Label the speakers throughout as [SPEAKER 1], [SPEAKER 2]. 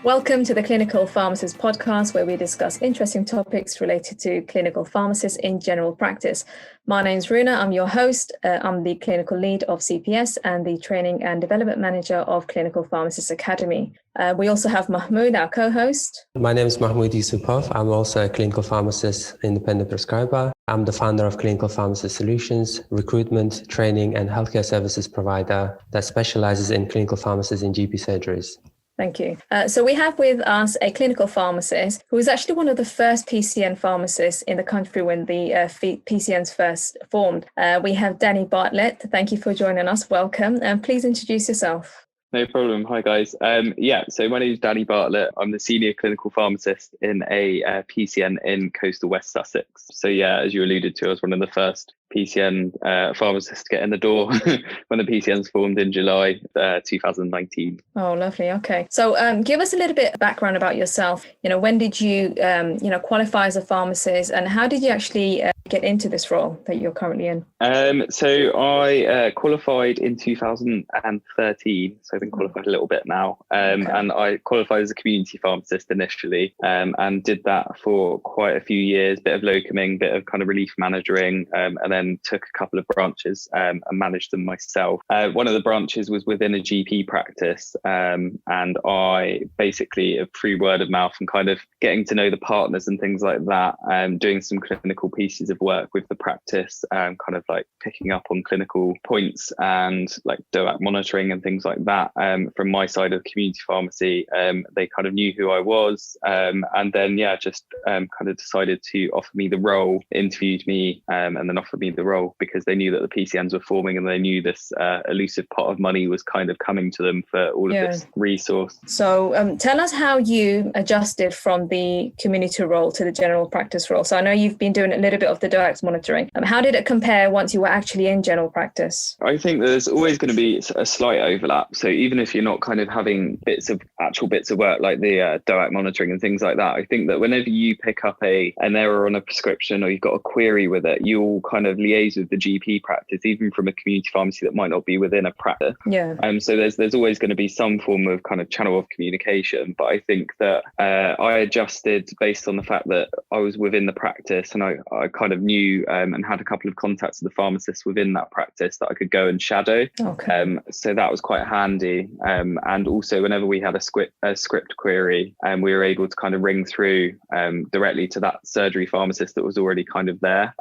[SPEAKER 1] Welcome to the Clinical Pharmacist podcast, where we discuss interesting topics related to clinical pharmacists in general practice. My name's Runa. I'm your host. I'm the clinical lead of CPS and the training and development manager of Clinical Pharmacists Academy. We also have Mahmud, our co-host.
[SPEAKER 2] My name is Mahmud Yusupov. I'm also a clinical pharmacist, independent prescriber. I'm the founder of Clinical Pharmacist Solutions, recruitment, training, and healthcare services provider that specializes in clinical pharmacists in GP surgeries.
[SPEAKER 1] Thank you. So we have with us a clinical pharmacist who was actually one of the first PCN pharmacists in the country when the PCNs first formed. We have Danny Bartlett. Thank you for joining us. Welcome. And please introduce yourself.
[SPEAKER 3] No problem. Hi, guys. So my name is Danny Bartlett. I'm the Senior Clinical Pharmacist in a PCN in coastal West Sussex. So as you alluded to, I was one of the first PCN pharmacists to get in the door when the PCNs formed in July 2019.
[SPEAKER 1] Oh, lovely. Okay. So give us a little bit of background about yourself. When did you, qualify as a pharmacist, and how did you actually get into this role that you're currently in?
[SPEAKER 3] So I qualified in 2013. So I've been qualified a little bit now. And I qualified as a community pharmacist initially, and did that for quite a few years, bit of locuming, bit of kind of relief managing, and then took a couple of branches and managed them myself. One of the branches was within a GP practice, and I basically, through word of mouth and kind of getting to know the partners and things like that, doing some clinical pieces of work with the practice, kind of like picking up on clinical points and like DOAC monitoring and things like that. From my side of community pharmacy, they kind of knew who I was, and then just kind of decided to offer me the role, interviewed me, and then offered me the role because they knew that the PCNs were forming and they knew this elusive pot of money was kind of coming to them for all of this resource.
[SPEAKER 1] So tell us how you adjusted from the community role to the general practice role. So I know you've been doing a little bit of the DOACs monitoring. How did it compare once you were actually in general practice?
[SPEAKER 3] I think there's always going to be a slight overlap. So even if you're not kind of having actual bits of work like the DOAC monitoring and things like that, I think that whenever you pick up an error on a prescription or you've got a query with it, you'll kind of liaise with the GP practice, even from a community pharmacy that might not be within a practice. So there's always going to be some form of kind of channel of communication. But I think that I adjusted based on the fact that I was within the practice, and I kind of knew and had a couple of contacts with the pharmacists within that practice that I could go and shadow. So that was quite handy. And also whenever we had a script query, we were able to kind of ring through directly to that surgery pharmacist that was already kind of there.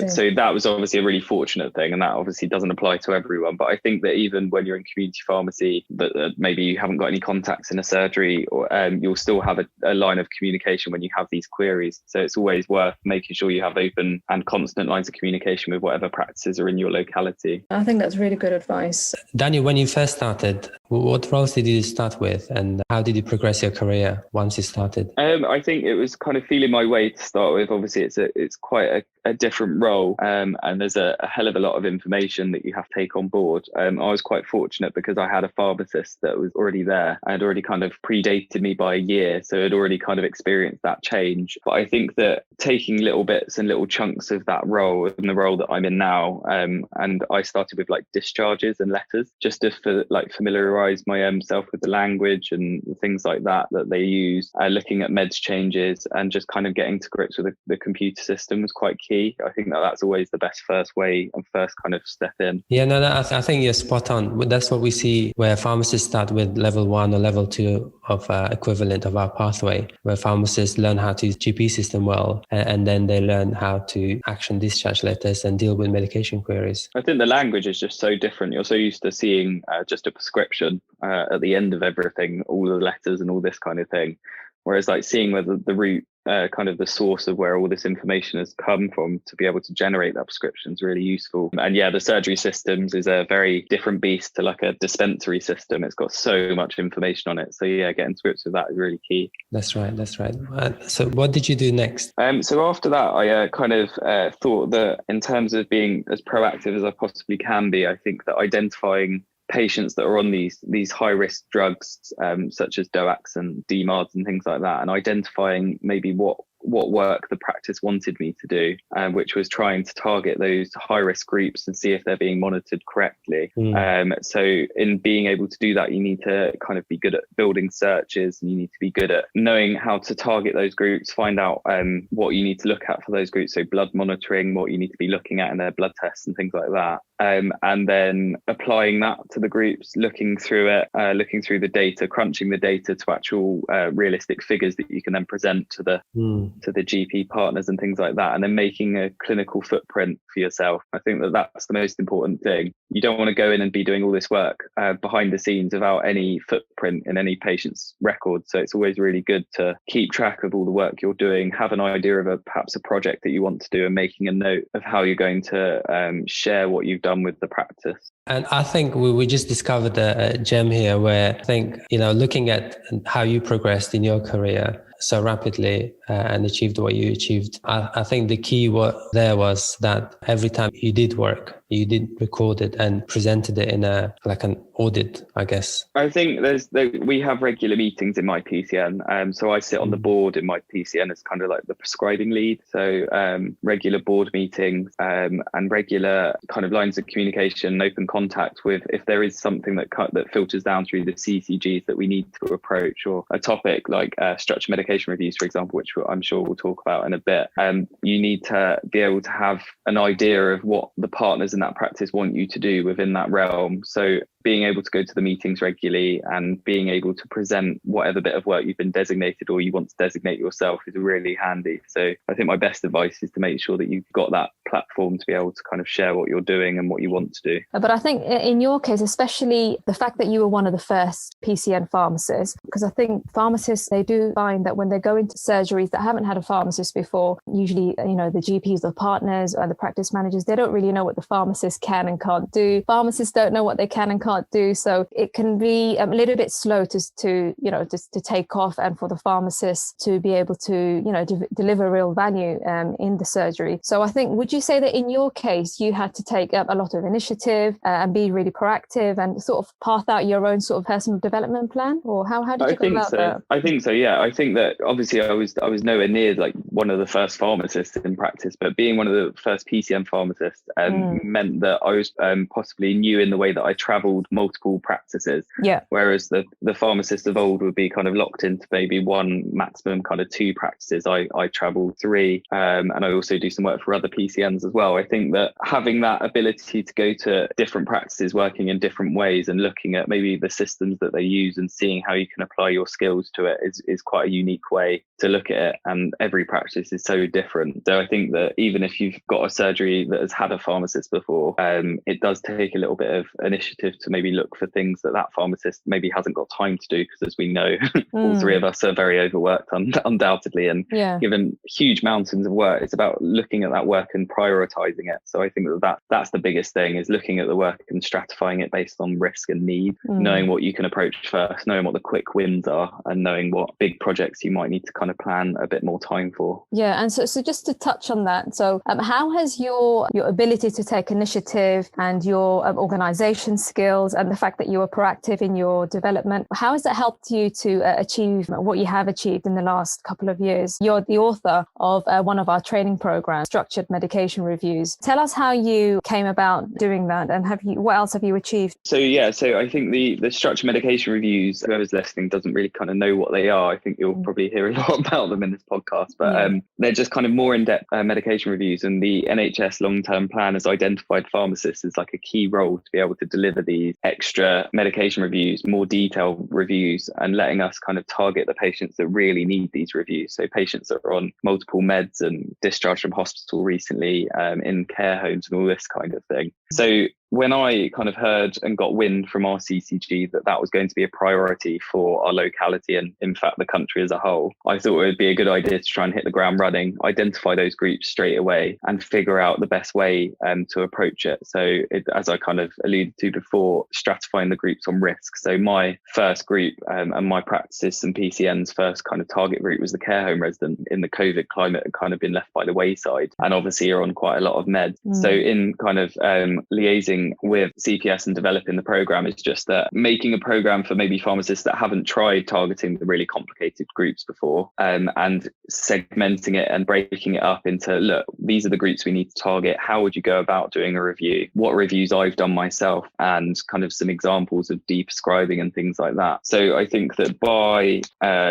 [SPEAKER 3] So that was obviously a really fortunate thing, and that obviously doesn't apply to everyone. But I think that even when you're in community pharmacy, that maybe you haven't got any contacts in a surgery, or you'll still have a line of communication when you have these queries. So it's always worth making sure you have open and constant lines of communication with whatever practices are in your locality.
[SPEAKER 1] I think that's really good advice.
[SPEAKER 2] Danny, when you first started, what roles did you start with, and how did you progress your career once you started?
[SPEAKER 3] I think it was kind of feeling my way to start with. Obviously, it's quite a different role, and there's a hell of a lot of information that you have to take on board. I was quite fortunate because I had a pharmacist that was already there and already kind of predated me by a year, so had already kind of experienced that change. But I think that taking little bits and little chunks of that role and the role that I'm in now, and I started with like discharges and letters just to familiarize myself with the language and things like that they use, looking at meds changes and just kind of getting to grips with the computer system was quite key. I think that's always the best first way and first kind of step in.
[SPEAKER 2] I think you're spot on. That's what we see where pharmacists start with level 1 or level 2 of equivalent of our pathway, where pharmacists learn how to use GP system well, and then they learn how to action discharge letters and deal with medication queries.
[SPEAKER 3] I think the language is just so different. You're so used to seeing just a prescription at the end of everything, all the letters and all this kind of thing. Whereas like seeing where the root, kind of the source of where all this information has come from to be able to generate that prescription is really useful. And the surgery systems is a very different beast to like a dispensary system. It's got so much information on it. So getting to grips with that is really key.
[SPEAKER 2] That's right. So what did you do next?
[SPEAKER 3] So after that, I kind of thought that in terms of being as proactive as I possibly can be, I think that identifying patients that are on these high risk drugs, such as DOACs and DMARDs and things like that, and identifying maybe what what work the practice wanted me to do, which was trying to target those high risk groups and see if they're being monitored correctly. So in being able to do that, you need to kind of be good at building searches, and you need to be good at knowing how to target those groups, find out what you need to look at for those groups. So blood monitoring, what you need to be looking at in their blood tests and things like that. And then applying that to the groups, looking through it, looking through the data, crunching the data to actual realistic figures that you can then present to the GP partners and things like that, and then making a clinical footprint for yourself. I think that that's the most important thing. You don't want to go in and be doing all this work behind the scenes without any footprint in any patient's record. So it's always really good to keep track of all the work you're doing, have an idea of perhaps a project that you want to do, and making a note of how you're going to share what you've done with the practice.
[SPEAKER 2] And I think we just discovered a gem here where I think, looking at how you progressed in your career so rapidly and achieved what you achieved, I think the key there was that every time you did work, you did record it and presented it in an audit, I guess.
[SPEAKER 3] I think we have regular meetings in my PCN. So I sit on the board in my PCN as kind of like the prescribing lead. So regular board meetings and regular kind of lines of communication, open contact with, if there is something that filters down through the CCGs that we need to approach, or a topic like structured medication reviews, for example, which I'm sure we'll talk about in a bit. You need to be able to have an idea of what the partners in that practice want you to do within that realm. So being able to go to the meetings regularly and being able to present whatever bit of work you've been designated or you want to designate yourself is really handy. So I think my best advice is to make sure that you've got that platform to be able to kind of share what you're doing and what you want to do.
[SPEAKER 1] But I think in your case, especially the fact that you were one of the first PCN pharmacists, because I think pharmacists, they do find that when they go into surgeries that haven't had a pharmacist before, usually, the GPs, the partners and the practice managers, they don't really know what the pharmacist can and can't do. Pharmacists don't know what they can and can't do. So it can be a little bit slow to take off, and for the pharmacist to be able to, deliver real value in the surgery. So I think, would you say that in your case, you had to take up a lot of initiative and be really proactive and sort of path out your own sort of personal development plan? Or how did you go about that?
[SPEAKER 3] I think so, yeah. I think that obviously I was nowhere near like one of the first pharmacists in practice, but being one of the first PCN pharmacists meant that I was possibly new in the way that I travelled multiple practices. Yeah. Whereas the pharmacists of old would be kind of locked into maybe one, maximum kind of two practices. I travel 3, and I also do some work for other PCNs as well. I think that having that ability to go to different practices, working in different ways and looking at maybe the systems that they use and seeing how you can apply your skills to it is quite a unique way to look at it. And every practice is so different. So I think that even if you've got a surgery that has had a pharmacist before, it does take a little bit of initiative to maybe look for things that pharmacist maybe hasn't got time to do, because as we know, all 3 of us are very overworked undoubtedly, and given huge mountains of work, it's about looking at that work and prioritizing it. So I think that's the biggest thing, is looking at the work and stratifying it based on risk and need, knowing what you can approach first, knowing what the quick wins are, and knowing what big projects you might need to kind of plan a bit more time for.
[SPEAKER 1] Yeah, and so just to touch on that, so how has your ability to take initiative and your organization skills and the fact that you were proactive in your development, how has that helped you to achieve what you have achieved in the last couple of years? You're the author of one of our training programs, Structured Medication Reviews. Tell us how you came about doing that, and what else have you achieved?
[SPEAKER 3] So I think the structured medication reviews, whoever's listening doesn't really kind of know what they are. I think you'll probably hear a lot about them in this podcast, but they're just kind of more in-depth medication reviews, and the NHS long-term plan has identified pharmacists as like a key role to be able to deliver these extra medication reviews, more detailed reviews, and letting us kind of target the patients that really need these reviews. So patients that are on multiple meds and discharged from hospital recently, in care homes and all this kind of thing. So when I kind of heard and got wind from our CCG that was going to be a priority for our locality and in fact the country as a whole, I thought it would be a good idea to try and hit the ground running, identify those groups straight away and figure out the best way to approach it. So as I kind of alluded to before, stratifying the groups on risk. So my first group and my practices and PCN's first kind of target group was the care home resident. In the COVID climate had kind of been left by the wayside and obviously are on quite a lot of meds. So in kind of liaising finding with CPS and developing the program is just that making a program for maybe pharmacists that haven't tried targeting the really complicated groups before, and segmenting it and breaking it up into, look, these are the groups we need to target. How would you go about doing a review? What reviews I've done myself, and kind of some examples of deprescribing and things like that. So I think that by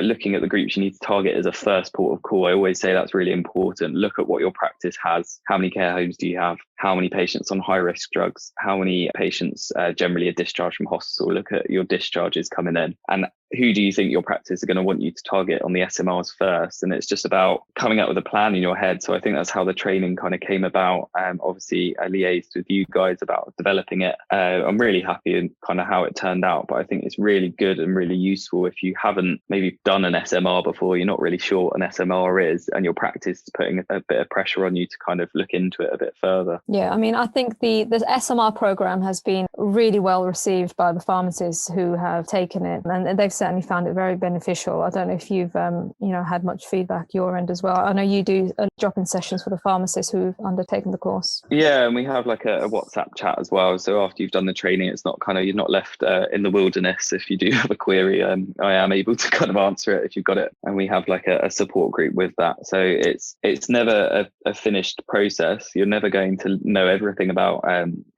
[SPEAKER 3] looking at the groups you need to target as a first port of call, I always say that's really important. Look at what your practice has. How many care homes do you have? How many patients on high risk drugs? How many patients generally are discharged from hospital? Look at your discharges coming in, and who do you think your practice are going to want you to target on the SMRs first? And it's just about coming up with a plan in your head. So I think that's how the training kind of came about. Obviously, I liaised with you guys about developing it. I'm really happy in kind of how it turned out, but I think it's really good and really useful if you haven't maybe done an SMR before, you're not really sure what an SMR is, and your practice is putting a bit of pressure on you to kind of look into it a bit further.
[SPEAKER 1] Yeah, I mean, I think the SMR program has been really well received by the pharmacists who have taken it, and they've certainly found it very beneficial. I don't know if you've had much feedback your end as well. I know you do drop-in sessions for the pharmacists who've undertaken the course.
[SPEAKER 3] Yeah, and we have like a WhatsApp chat as well. So after you've done the training, it's not kind of, you're not left in the wilderness. If you do have a query, I am able to kind of answer it if you've got it. And we have like a support group with that. So it's never a finished process. You're never going to know everything about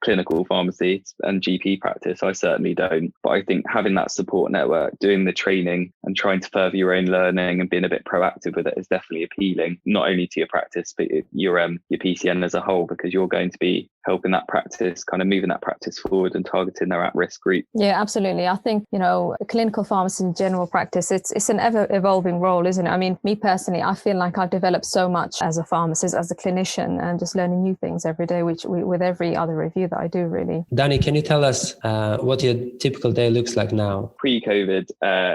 [SPEAKER 3] clinical pharmacy and GP practice. I certainly don't. But I think having that support network, doing the training and trying to further your own learning and being a bit proactive with it is definitely appealing, not only to your practice, but your PCN as a whole, because you're going to be helping that practice, kind of moving that practice forward and targeting their at-risk group.
[SPEAKER 1] Yeah, absolutely. I think, clinical pharmacy in general practice, it's an ever evolving role, isn't it? I mean, me personally, I feel like I've developed so much as a pharmacist, as a clinician, and just learning new things every day, which with every other review that I do, really.
[SPEAKER 2] Danny, can you tell us what your typical day looks like now?
[SPEAKER 3] Pre-COVID,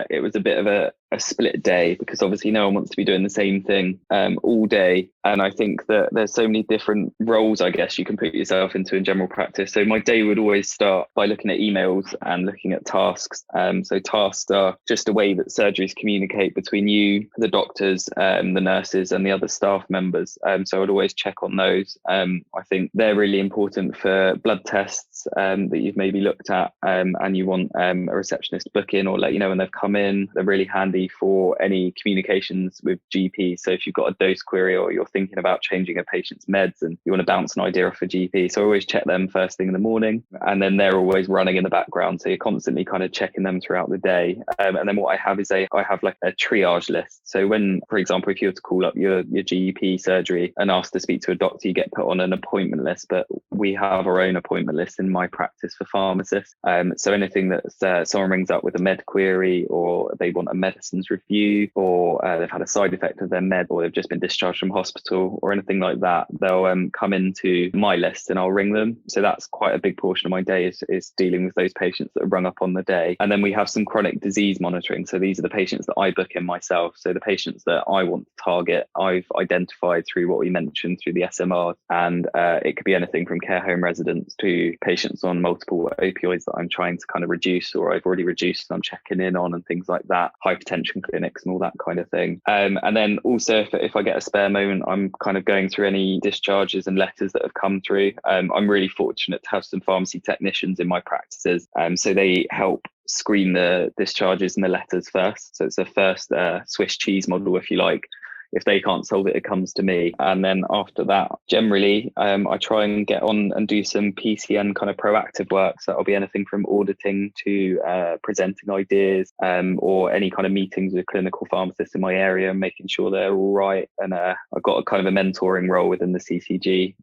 [SPEAKER 3] it was a bit of a split day, because obviously no one wants to be doing the same thing all day. And I think that there's so many different roles, I guess, you can put yourself into in general practice. So my day would always start by looking at emails and looking at tasks. So tasks are just a way that surgeries communicate between you, the doctors, the nurses, and the other staff members. So I would always check on those. I think they're really important for blood tests that you've maybe looked at, and you want a receptionist to book in or let you know when they've come in. They're really handy for any communications with GP. So if you've got a dose query or you're thinking about changing a patient's meds and you want to bounce an idea off a GP, so I always check them first thing in the morning, and then they're always running in the background, so you're constantly kind of checking them throughout the day. And then what I have is I have like a triage list. So when, for example, if you were to call up your GP surgery and ask to speak to a doctor, you get put on an appointment list, but we have our own appointment list in my practice for pharmacists. So anything that someone rings up with a med query, or they want a medicines review, or they've had a side effect of their med, or they've just been discharged from hospital or anything like that, they'll come into my list and I'll ring them. So that's quite a big portion of my day is dealing with those patients that are rung up on the day. And then we have some chronic disease monitoring. So these are the patients that I book in myself. So the patients that I want to target, I've identified through what we mentioned through the SMR. And it could be anything from care home residents to patients on multiple opioids that I'm trying to kind of reduce, or I've already reduced and I'm checking in on, and things like that, hypertension clinics and all that kind of thing. And then also if I get a spare moment, I'm kind of going through any discharges and letters that have come through. I'm really fortunate to have some pharmacy technicians in my practices. So they help screen the discharges and the letters first. So it's a first Swiss cheese model, if you like. If they can't solve it, it comes to me. And then after that, generally, I try and get on and do some PCN kind of proactive work. So that'll be anything from auditing to presenting ideas, or any kind of meetings with clinical pharmacists in my area, making sure they're all right. And I've got a kind of a mentoring role within the CCG.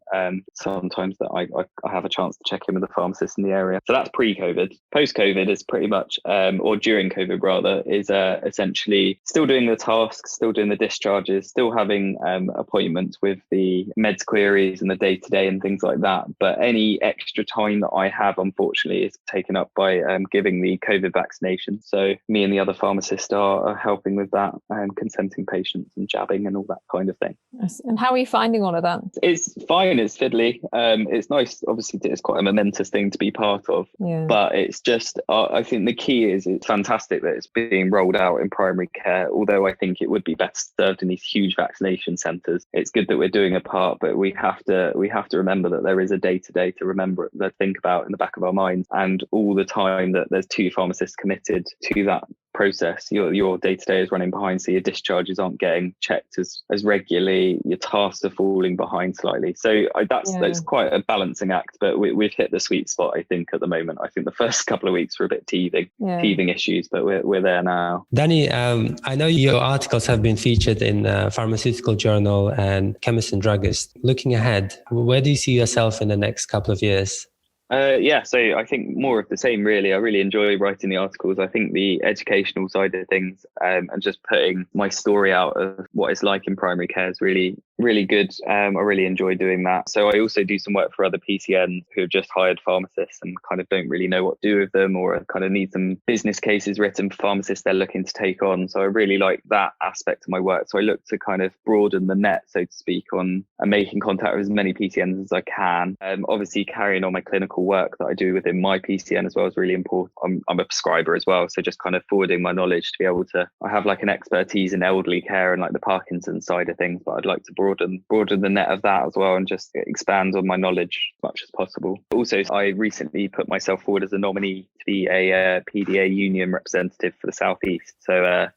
[SPEAKER 3] Sometimes that I have a chance to check in with the pharmacists in the area. So that's pre-COVID. Post-COVID is pretty much, or during COVID rather, is essentially still doing the tasks, still doing the discharges, still having appointments with the meds queries and the day-to-day and things like that. But any extra time that I have, unfortunately, is taken up by giving the COVID vaccination. So me and the other pharmacists are helping with that, and consenting patients and jabbing and all that kind of thing.
[SPEAKER 1] Yes. And how are you finding all of that?
[SPEAKER 3] It's fine. It's fiddly. It's nice. Obviously, it's quite a momentous thing to be part of.
[SPEAKER 1] Yeah.
[SPEAKER 3] But it's just, I think the key is it's fantastic that it's being rolled out in primary care, although I think it would be better served in ECU huge vaccination centres. It's good that we're doing a part, but we have to remember that there is a day-to-day to remember, to think about in the back of our minds, and all the time that there's 2 pharmacists committed to that process. Your day-to-day is running behind, so your discharges aren't getting checked as regularly, your tasks are falling behind slightly. So that's quite a balancing act, but we've hit the sweet spot, I think, at the moment. I think the first couple of weeks were a bit teething issues, but we're there now.
[SPEAKER 2] Danny, I know your articles have been featured in Pharmaceutical Journal and Chemist and Druggist. Looking ahead, where do you see yourself in the next couple of years?
[SPEAKER 3] So I think more of the same, really. I really enjoy writing the articles. I think the educational side of things and just putting my story out of what it's like in primary care is really, really good. I really enjoy doing that. So I also do some work for other PCNs who have just hired pharmacists and kind of don't really know what to do with them, or kind of need some business cases written for pharmacists they're looking to take on. So I really like that aspect of my work. So I look to kind of broaden the net, so to speak, on and making contact with as many PCNs as I can. Obviously carrying on my clinical work that I do within my PCN as well is really important. I'm a prescriber as well, so just kind of forwarding my knowledge to be able to, I have like an expertise in elderly care and like the Parkinson's side of things, but I'd like to broaden the net of that as well and just expand on my knowledge as much as possible. Also, I recently put myself forward as a nominee to be a PDA union representative for the Southeast. So that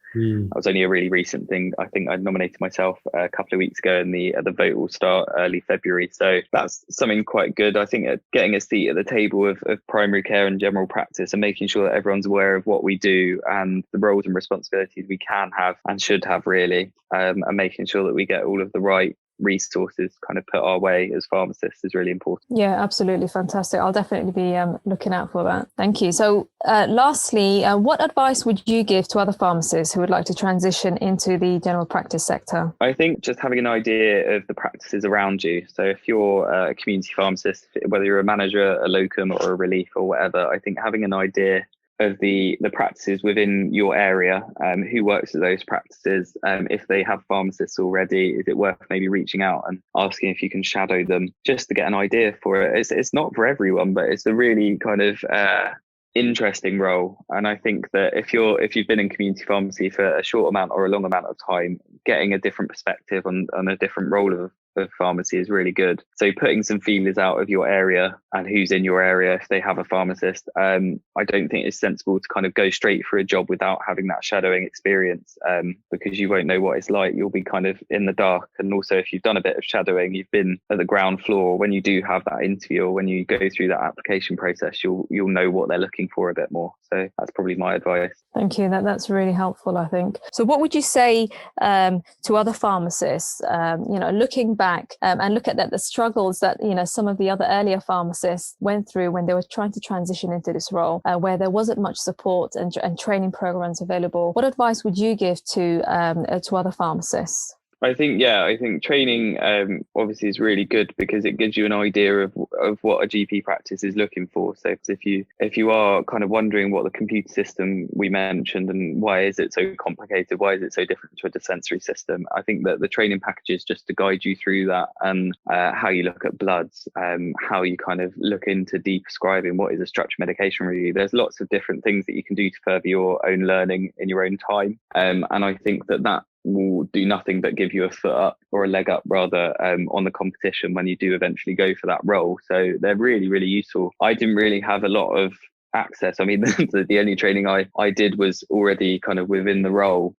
[SPEAKER 3] was only a really recent thing. I think I nominated myself a couple of weeks ago, and the vote will start early February. So that's something quite good. I think getting a seat at the table of primary care and general practice, and making sure that everyone's aware of what we do and the roles and responsibilities we can have and should have, really, and making sure that we get all of the right resources kind of put our way as pharmacists is really important.
[SPEAKER 1] Yeah, absolutely. Fantastic. I'll definitely be looking out for that. Thank you. So lastly, what advice would you give to other pharmacists who would like to transition into the general practice sector?
[SPEAKER 3] I think just having an idea of the practices around you. So if you're a community pharmacist, whether you're a manager, a locum or a relief or whatever, I think having an idea of the practices within your area, who works at those practices, if they have pharmacists already, is it worth maybe reaching out and asking if you can shadow them just to get an idea for it. It's not for everyone, but it's a really kind of interesting role. And I think that if you've been in community pharmacy for a short amount or a long amount of time, getting a different perspective on a different role of pharmacy is really good. So putting some feelers out of your area and who's in your area, if they have a pharmacist. I don't think it's sensible to kind of go straight for a job without having that shadowing experience, because you won't know what it's like. You'll be kind of in the dark. And also, if you've done a bit of shadowing, you've been at the ground floor, when you do have that interview or when you go through that application process, you'll know what they're looking for a bit more. So that's probably my advice.
[SPEAKER 1] Thank you. That's really helpful, I think. So what would you say to other pharmacists, looking back and look at the struggles that, some of the other earlier pharmacists went through when they were trying to transition into this role, where there wasn't much support and training programs available? What advice would you give to other pharmacists?
[SPEAKER 3] I think training obviously is really good because it gives you an idea of what a GP practice is looking for. So if you are kind of wondering what the computer system we mentioned and why is it so complicated, why is it so different to a dispensary system, I think that the training package is just to guide you through that, and how you look at bloods, how you kind of look into de-prescribing, what is a structured medication review. There's lots of different things that you can do to further your own learning in your own time, and I think that will do nothing but give you a foot up, or a leg up rather, on the competition when you do eventually go for that role. So they're really, really useful. I didn't really have a lot of access. I mean, the only training I did was already kind of within the role,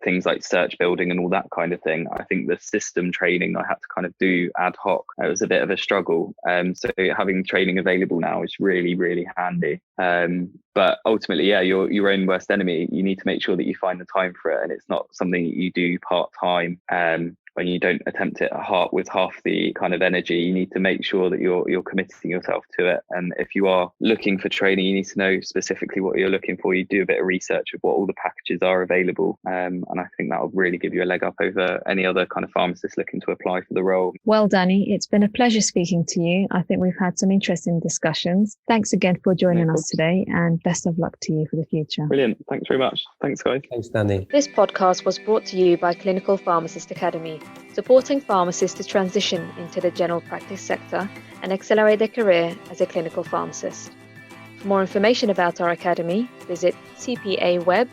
[SPEAKER 3] things like search building and all that kind of thing. I think the system training I had to kind of do ad hoc. It was a bit of a struggle. So having training available now is really, really handy. But ultimately, your own worst enemy. You need to make sure that you find the time for it, and it's not something that you do part-time. When you don't attempt it with half the kind of energy, you need to make sure that you're committing yourself to it. And if you are looking for training, you need to know specifically what you're looking for. You do a bit of research of what all the packages are available. And I think that will really give you a leg up over any other kind of pharmacist looking to apply for the role.
[SPEAKER 1] Well, Danny, it's been a pleasure speaking to you. I think we've had some interesting discussions. Thanks again for joining us today, and best of luck to you for the future.
[SPEAKER 3] Brilliant. Thanks very much. Thanks, guys.
[SPEAKER 2] Thanks, Danny.
[SPEAKER 1] This podcast was brought to you by Clinical Pharmacist Academy, supporting pharmacists to transition into the general practice sector and accelerate their career as a clinical pharmacist. For more information about our academy, visit cpaweb.org.uk.